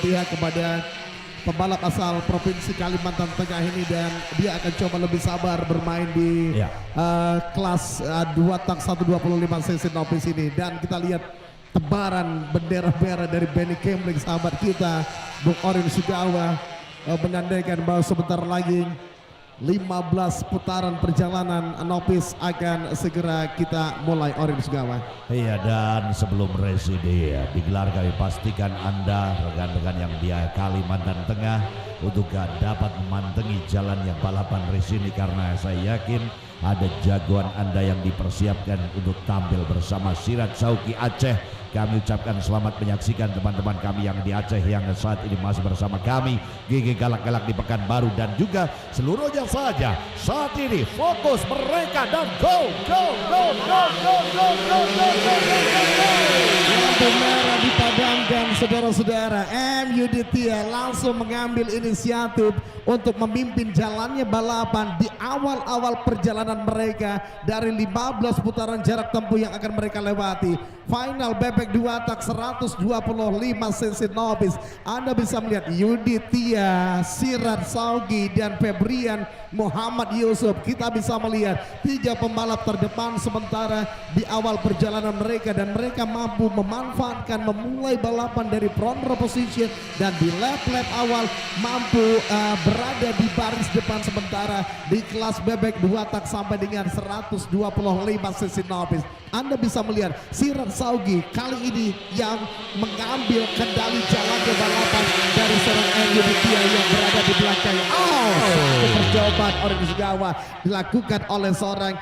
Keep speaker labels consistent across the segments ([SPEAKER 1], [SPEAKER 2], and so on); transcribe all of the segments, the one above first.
[SPEAKER 1] berpihak kepada pembalap asal Provinsi Kalimantan Tengah ini, dan dia akan coba lebih sabar bermain di kelas 2 tak 125 cc novice ini. Dan kita lihat tebaran bendera merah dari Benny Kemling, sahabat kita Bung Orin Sugawa, menandakan bahwa sebentar lagi 15 putaran perjalanan novice akan segera kita mulai, Orin Sugawa.
[SPEAKER 2] Iya, dan sebelum race ini digelar, kami pastikan Anda rekan-rekan yang di Kalimantan Tengah untuk dapat memantengi jalannya balapan race ini, karena saya yakin ada jagoan Anda yang dipersiapkan untuk tampil bersama Sirat Sauki Aceh. Kami ucapkan selamat menyaksikan teman-teman kami yang di Aceh yang saat ini masih bersama kami, GG Galak-Galak di Pekanbaru, dan juga seluruhnya saja saat ini fokus mereka dan go go go go go go go go go go.
[SPEAKER 1] Lampu merah dipadamkan, saudara-saudara. MUD Tia langsung mengambil inisiatif untuk memimpin jalannya balapan di awal-awal perjalanan mereka dari 15 putaran jarak tempuh yang akan mereka lewati. Final bebek 2 tak 125 cc novice. Anda bisa melihat Yudi Tia, Sirat Saugi, dan Febrian Muhammad Yusuf. Kita bisa melihat 3 pembalap terdepan sementara di awal perjalanan mereka, dan mereka mampu memanfaatkan memulai balapan dari front row position, dan di lap-lap awal mampu berada di baris depan sementara di kelas bebek 2 tak sampai dengan 125 cc novice. Anda bisa melihat Sirat Saugi kali ini yang mengambil kendali jalannya balapan dari seorang MUD Tia yang berada di belakang. Satu percobaan Orin Sugawa dilakukan oleh seorang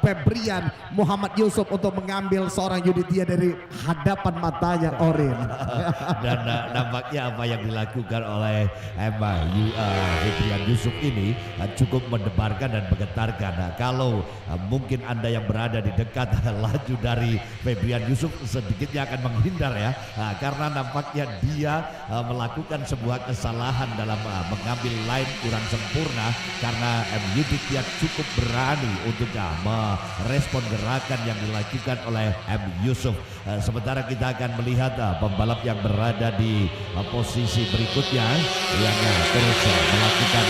[SPEAKER 1] Febrian Muhammad Yusuf untuk mengambil seorang Yudi Tia dari hadapan matanya Orin.
[SPEAKER 2] Dan nampaknya apa yang dilakukan oleh Febrian Yusuf ini cukup mendebarkan dan menggetarkan. Kalau mungkin Anda yang berada di dekat laju dari Febrian Yusuf sedikitnya akan menghindar ya, karena nampaknya dia melakukan sebuah kesalahan dalam mengambil line kurang sempurna, karena MUD Tia cukup berani untuk merespon gerakan yang dilakukan oleh M. Yusuf. Sementara kita akan melihat pembalap yang berada di posisi berikutnya yang terus melakukan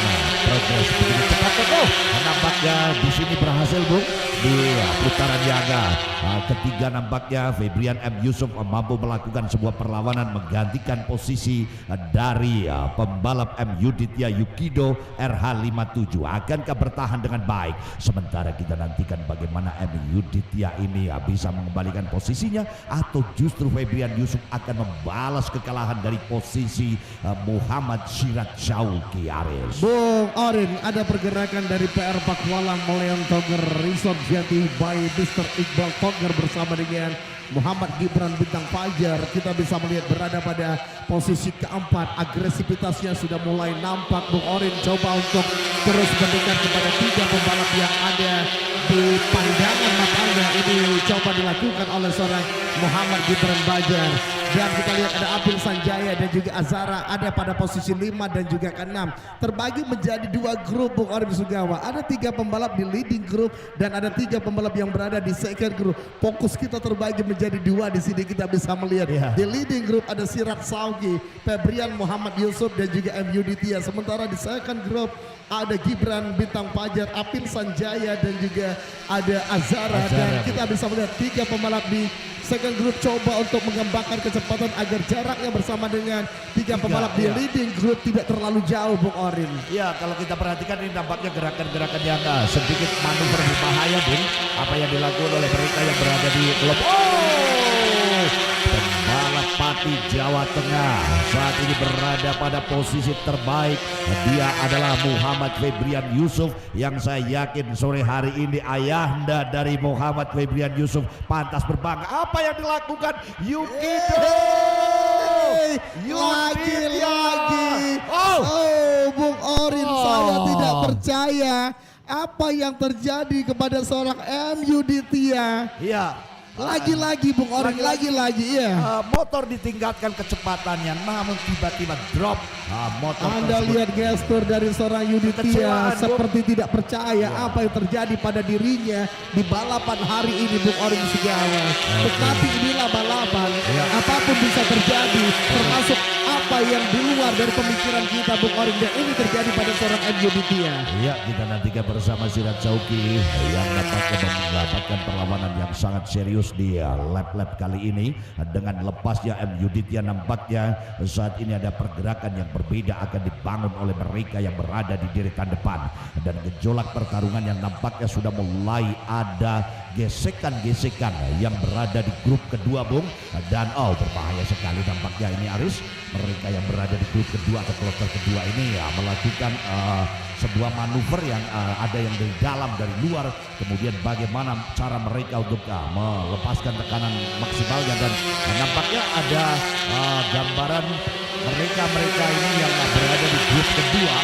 [SPEAKER 2] progres begitu cepat. Nampaknya di sini berhasil, Bung, di putaran yang ketiga. Nampaknya Febrian M. Yusuf mampu melakukan sebuah perlawanan menggantikan posisi dari pembalap MUD Tia Yukido RH57. Akankah bertahan dengan baik? Sementara kita nantikan bagaimana MUD Tia ini bisa mengembalikan posisinya, atau justru Febrian Yusuf akan membalas kekalahan dari posisi Muhammad Sirat Sauki Aris.
[SPEAKER 1] Bung Orin, ada pergerakan dari PR Pakwalang Moleon Togger Resort Jati by Mr. Iqbal Togger bersama dengan Muhammad Gibran Bintang Fajar. Kita bisa melihat berada pada posisi keempat. Agresivitasnya sudah mulai nampak. Bung Orin coba untuk terus mendekat kepada 3 pembalap yang ada di pandangan matanya. Ini coba dilakukan oleh seorang Muhammad Gibran Fajar. Dan kita lihat ada Apil Sanjaya dan juga Azara ada pada posisi 5 dan juga ke-6. Terbagi menjadi 2 grup, Bung Orin Sugawa. Ada 3 pembalap di leading group dan ada 3 pembalap yang berada di second group. Fokus kita terbagi menjadi 2 di sini. Kita bisa melihat di leading group ada Sirat Saugi, Febrian Muhammad Yusuf dan juga MUD Tia. Sementara di second group ada Gibran Bintang Fajar, Apil Sanjaya dan juga ada Azara. Dan kita bisa melihat 3 pembalap di second group coba untuk mengembangkan kecepatan agar jaraknya bersama dengan 3 pembalap di leading group tidak terlalu jauh, Bung Orin.
[SPEAKER 2] Ya, kalau kita perhatikan ini nampaknya gerakan-gerakan yang sedikit manuver berbahaya, Bung. Apa yang dilakukan oleh mereka yang berada di klub pembalap Pati Jawa Tengah saat ini berada pada posisi terbaik. Dia adalah Muhammad Febrian Yusuf yang saya yakin sore hari ini ayahanda dari Muhammad Febrian Yusuf pantas berbangga. Apa yang dilakukan Yukido?
[SPEAKER 1] Lagi-lagi. Bung Orin, saya tidak percaya apa yang terjadi kepada seorang MUD Tia.
[SPEAKER 2] Iya.
[SPEAKER 1] Lagi-lagi Bung Orin, lagi-lagi ya.
[SPEAKER 2] Motor ditingkatkan kecepatannya, namun tiba-tiba drop motor.
[SPEAKER 1] Anda
[SPEAKER 2] tersebut.
[SPEAKER 1] lihat gestur dari seorang Yudi Tia seperti tidak percaya apa yang terjadi pada dirinya di balapan hari ini, Bung Orin Sugawa. Tetapi inilah balapan, apapun bisa terjadi, termasuk apa yang di luar dari pemikiran kita Bung Orin, dan ini terjadi pada seorang MU Ditya.
[SPEAKER 2] Iya, kita nantikan bersama Sirat Sauki yang dapat mendapatkan perlawanan yang sangat serius di lap-lap kali ini. Dengan lepasnya MU Ditya, nampaknya saat ini ada pergerakan yang berbeda akan dibangun oleh mereka yang berada di deretan depan, dan gejolak pertarungan yang nampaknya sudah mulai ada gesekan-gesekan yang berada di grup kedua, Bung. Dan berbahaya sekali nampaknya ini, Aris. Mereka yang berada di grup kedua atau kloter kedua ini ya melakukan sebuah manuver yang ada yang dari dalam, dari luar, kemudian bagaimana cara mereka untuk melepaskan tekanan maksimalnya. Dan nampaknya ada gambaran mereka ini yang berada di grup kedua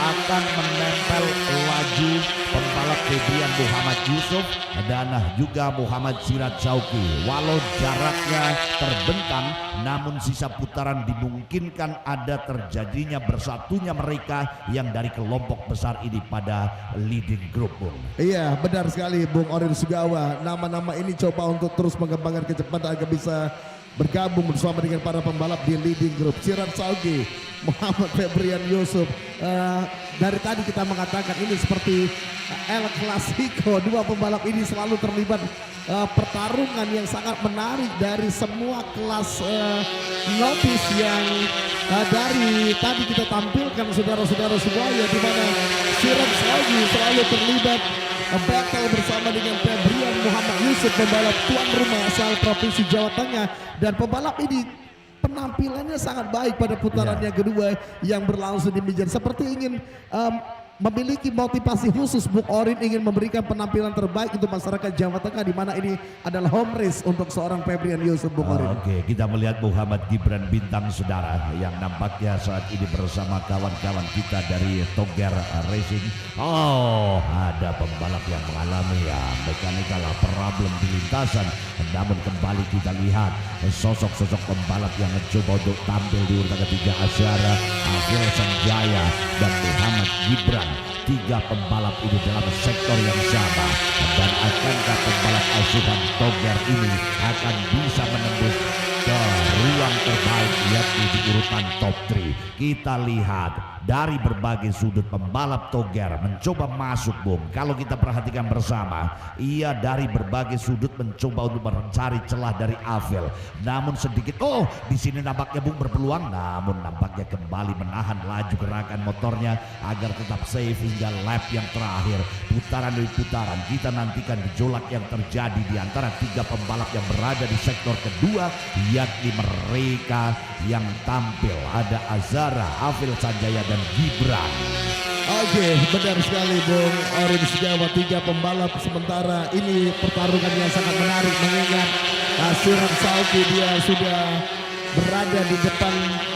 [SPEAKER 2] akan menempel laju pembalap Febrian Muhammad Yusuf dan juga Muhammad Sirat Sauki. Walau jaraknya terbentang, namun sisa putaran dimungkinkan ada terjadinya bersatunya mereka yang dari kelompok besar ini pada leading group, Bung.
[SPEAKER 1] Iya, benar sekali Bung Orin Sugawa. Nama-nama ini coba untuk terus mengembangkan kecepatan agar bisa bergabung bersama dengan para pembalap di leading group. Sirat Sauki, Muhammad Febrian Yusuf. Dari tadi kita mengatakan ini seperti El Clasico. Dua pembalap ini selalu terlibat pertarungan yang sangat menarik dari semua kelas novice yang dari tadi kita tampilkan, saudara-saudara semuanya, di mana Sirat Sauki selalu terlibat battle bersama dengan Febrian Muhammad Yusuf, pembalap tuan rumah asal Provinsi Jawa Tengah. Dan pembalap ini penampilannya sangat baik pada putaran yang kedua yang berlangsung di Mijan, seperti ingin memiliki motivasi khusus. Bung Orin ingin memberikan penampilan terbaik untuk masyarakat Jawa Tengah, di mana ini adalah home race untuk seorang Febrian Yusuf, Bung Orin.
[SPEAKER 2] Oke, kita melihat Muhammad Gibran Bintang, saudara, yang nampaknya saat ini bersama kawan-kawan kita dari Toger Racing. Ada pembalap yang mengalami mechanical problem di lintasan. Namun kembali kita lihat sosok-sosok pembalap yang mencoba untuk tampil di urutan ketiga, Asyara, Afil Sanjaya, dan Muhammad Gibran. Tiga pembalap ini dalam sektor yang sama, dan akankah pembalap asuhan Toger ini akan bisa menembus ke ruang terbaik, yakni di urutan top 3. Kita lihat dari berbagai sudut pembalap Toger mencoba masuk, Bung. Kalau kita perhatikan bersama, ia dari berbagai sudut mencoba untuk mencari celah dari Afil. Namun sedikit, di sini nampaknya Bung berpeluang, namun nampaknya kembali menahan laju gerakan motornya agar tetap safe hingga lap yang terakhir. Putaran demi putaran kita nantikan gejolak yang terjadi di antara tiga pembalap yang berada di sektor kedua, yakni mereka yang tampil ada Azara, Afil Sanjaya, dan Gibran.
[SPEAKER 1] Oke, benar sekali Bung Orin Sugawa. Tiga pembalap, sementara ini pertarungan yang sangat menarik, mengingat Sirat Sauki dia sudah berada di depan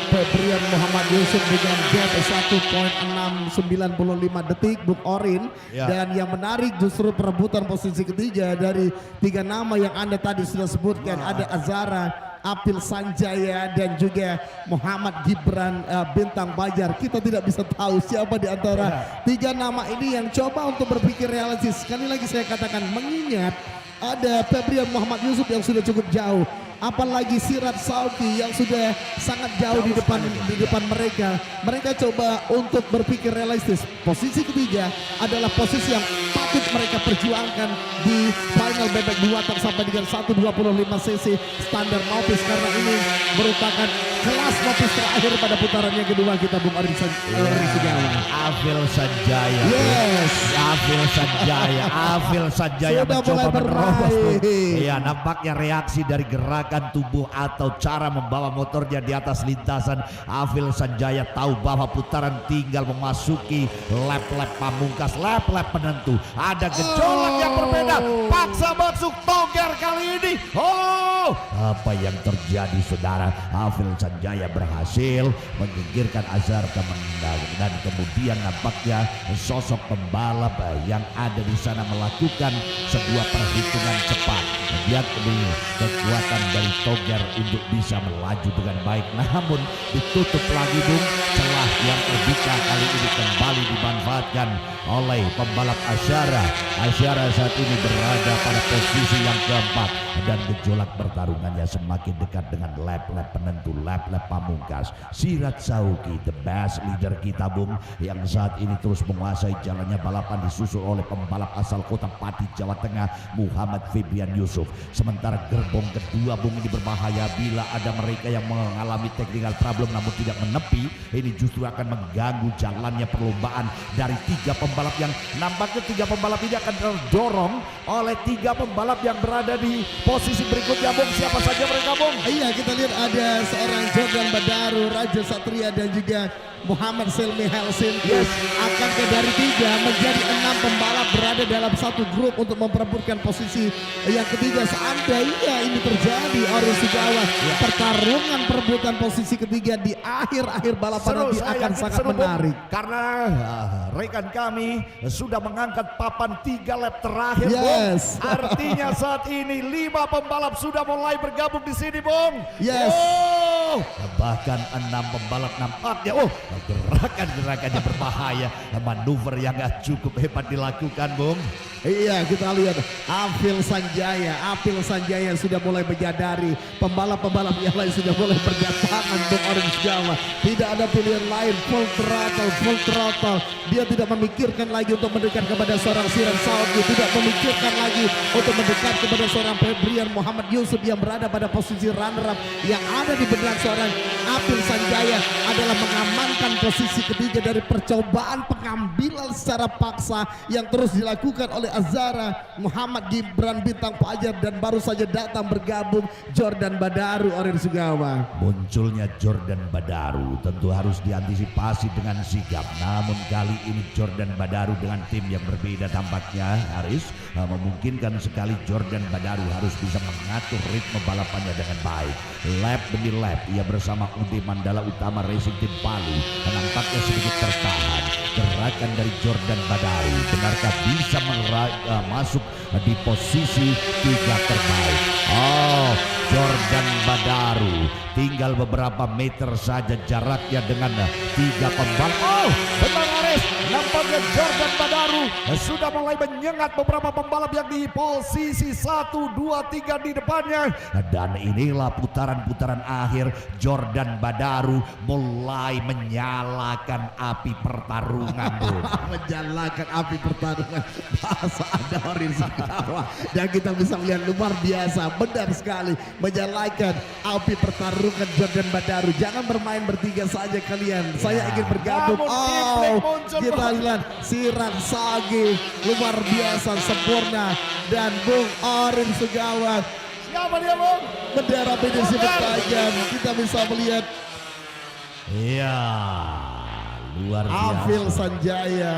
[SPEAKER 1] Febrian Muhammad Yusuf dengan gap 1.695 detik, Bung Orin. Dan yang menarik justru perebutan posisi ketiga dari tiga nama yang Anda tadi sudah sebutkan. Ada Azara, Afil Sanjaya, dan juga Muhammad Gibran Bintang Bajar. Kita tidak bisa tahu siapa di antara tiga nama ini yang coba untuk berpikir realistis. Sekali lagi saya katakan, mengingat ada Febrian Muhammad Yusuf yang sudah cukup jauh, apalagi Sirat Sauki yang sudah sangat jauh di depan mereka. Mereka coba untuk berpikir realistis. Posisi ketiga adalah posisi yang patut mereka perjuangkan di final bebek 2 sampai dengan 125 cc standar novice, karena ini merupakan kelas novice terakhir pada putaran yang kedua kita, Bung Orin Sugawa.
[SPEAKER 2] Afil Sanjaya.
[SPEAKER 1] Yes,
[SPEAKER 2] Afil Sanjaya. Afil Sanjaya
[SPEAKER 1] sudah
[SPEAKER 2] mencoba
[SPEAKER 1] mulai
[SPEAKER 2] menerobos, Bung.
[SPEAKER 1] bermain.
[SPEAKER 2] Iya, nampaknya reaksi dari gerakan tubuh atau cara membawa motornya di atas lintasan. Afil Sanjaya tahu bahwa putaran tinggal memasuki lap-lap pamungkas, lap-lap penentu. Ada gejolak yang berbeda, paksa masuk Toger kali ini. Apa yang terjadi, saudara? Afil Sanjaya berhasil menyingkirkan Azhar Kemendang, dan kemudian nampaknya sosok pembalap yang ada di sana melakukan sebuah perhitungan cepat, yakni kekuatan dari Toger untuk bisa melaju dengan baik. Namun ditutup lagi, Bung. Celah yang terbuka kali ini kembali dimanfaatkan oleh pembalap Asyara. Asyara saat ini berada pada posisi yang keempat, dan gejolak pertarungan kemenangannya semakin dekat dengan lap-lap penentu, lap-lap pamungkas. Sirat Sauki, the best leader kita Bung, yang saat ini terus menguasai jalannya balapan, disusul oleh pembalap asal Kota Pati, Jawa Tengah, Muhammad Febrian Yusuf. Sementara gerbong kedua Bung ini berbahaya bila ada mereka yang mengalami technical problem namun tidak menepi. Ini justru akan mengganggu jalannya perlombaan dari tiga pembalap yang nampaknya tiga pembalap ini akan terdorong oleh tiga pembalap yang berada di posisi berikutnya Bung. Siapa saja mereka Bung?
[SPEAKER 1] Iya, kita lihat ada seorang Jordan Badaru, Raja Satria dan juga Muhammad Selmi Helsinki. Akan ke dari 3 menjadi 6 pembalap berada dalam satu grup untuk memperebutkan posisi yang ketiga. Seandainya ini terjadi, Orin Sugawa, pertarungan perebutan posisi ketiga di akhir-akhir balapan nanti akan sangat menarik.
[SPEAKER 2] Karena rekan kami sudah mengangkat papan 3 lap terakhir Bung. Artinya saat ini 5 pembalap sudah mulai bergabung di sini Bung. Bahkan 6 pembalap nampaknya gerakan-gerakannya berbahaya, manuver yang cukup hebat dilakukan Bung.
[SPEAKER 1] Iya, kita lihat Apil Sanjaya sudah mulai menyadari pembalap-pembalap yang lain sudah mulai berdatangan Bung Orin Sugawa. Tidak ada pilihan lain, full throttle. Dia tidak memikirkan lagi untuk mendekat kepada seorang Sirat Sauki, tidak memikirkan lagi untuk mendekat kepada seorang Febrian Muhammad Yusuf yang berada pada posisi runner up. Yang ada di benak seorang Apil Sanjaya adalah mengamankan posisi ketiga dari percobaan pengambilan secara paksa yang terus dilakukan oleh Azhara Muhammad Gibran Bintang Fajar, dan baru saja datang bergabung Jordan Badaru Orin Sugawa.
[SPEAKER 2] Munculnya Jordan Badaru tentu harus diantisipasi dengan sigap, namun kali ini Jordan Badaru dengan tim yang berbeda tampaknya Aris, memungkinkan sekali Jordan Badaru harus bisa mengatur ritme balapannya dengan baik. Lap demi lap ia bersama UD Mandala Utama Racing Team Palu nampaknya sedikit tertahan. Gerakan dari Jordan Badaru benarkah bisa masuk di posisi 3 terbaik? Jordan Badaru tinggal beberapa meter saja jaraknya dengan 3 pembalap. Benar Aris, nampaknya Jordan Badaru sudah mulai menyengat beberapa pembalap yang di posisi 1, 2, 3 di depannya. Dan inilah putaran-putaran akhir, Jordan Badaru mulai menyalakan api pertarungan
[SPEAKER 1] menyalakan api pertarungan bahasa ada Orin Sugawa, dan kita bisa melihat luar biasa, benar sekali, menyalakan api pertarungan Jordan Badaru. Jangan bermain bertiga saja kalian, saya ingin bergabung. Kita lihat Sirat Sauki luar biasa sempurna, dan Bung Orin Sugawa,
[SPEAKER 2] siapa dia Bung?
[SPEAKER 1] bendera PDC bertajam. Kita bisa melihat luar biasa. Apil Sanjaya,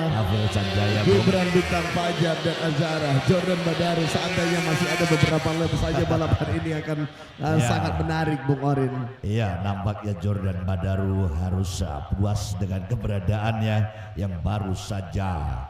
[SPEAKER 1] Gibran Bintang Fajar dan Azhara, Jordan Badaru. Seandainya masih ada beberapa lap saja, balapan ini akan sangat menarik Bung Orin.
[SPEAKER 2] Iya, nampaknya Jordan Badaru harus puas dengan keberadaannya yang baru saja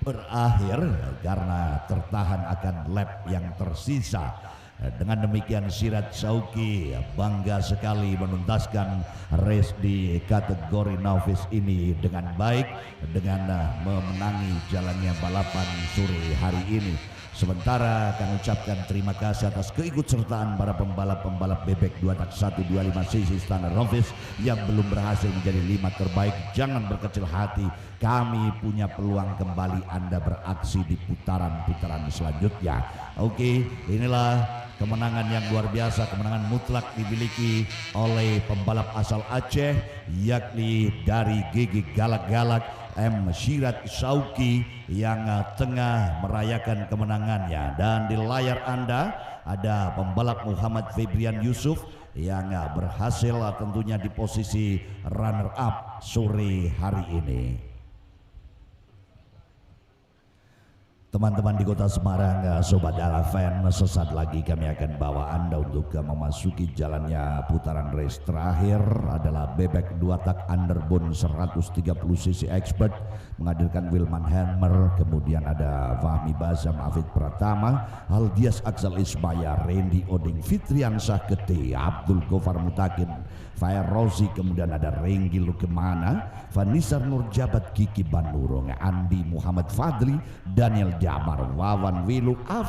[SPEAKER 2] berakhir karena tertahan akan lap yang tersisa. Dengan demikian Sirat Sauki bangga sekali menuntaskan race di kategori novice ini dengan baik, dengan memenangi jalannya balapan sore hari ini. Sementara kami ucapkan terima kasih atas keikutsertaan para pembalap-pembalap bebek 2 tak 125 cc standar novice yang belum berhasil menjadi 5 terbaik. Jangan berkecil hati, kami punya peluang kembali Anda beraksi di putaran-putaran selanjutnya. Oke, inilah kemenangan yang luar biasa, kemenangan mutlak dimiliki oleh pembalap asal Aceh, yakni dari GG Galak-Galak M. Sirat Sauki yang tengah merayakan kemenangannya. Dan di layar Anda ada pembalap Muhammad Febrian Yusuf yang berhasil tentunya di posisi runner up sore hari ini. Teman-teman di kota Semarang, Sobat Alafen, sesaat lagi kami akan bawa Anda untuk memasuki jalannya putaran race terakhir adalah bebek 2 tak underbone 130 cc expert menghadirkan Wilman Hammer, kemudian ada Fahmi Bazam, Afid Pratama, Aldias Aksal Ismaya, Randy Oding, Fitriansah Kete, Abdul Gofar Mutakin, Fair Rosi, kemudian ada Renggi Lukemana, Vanessa Nurjabat, Kiki Bandurong, Andi Muhammad Fadli, Daniel Jamar, Wawan Wilu,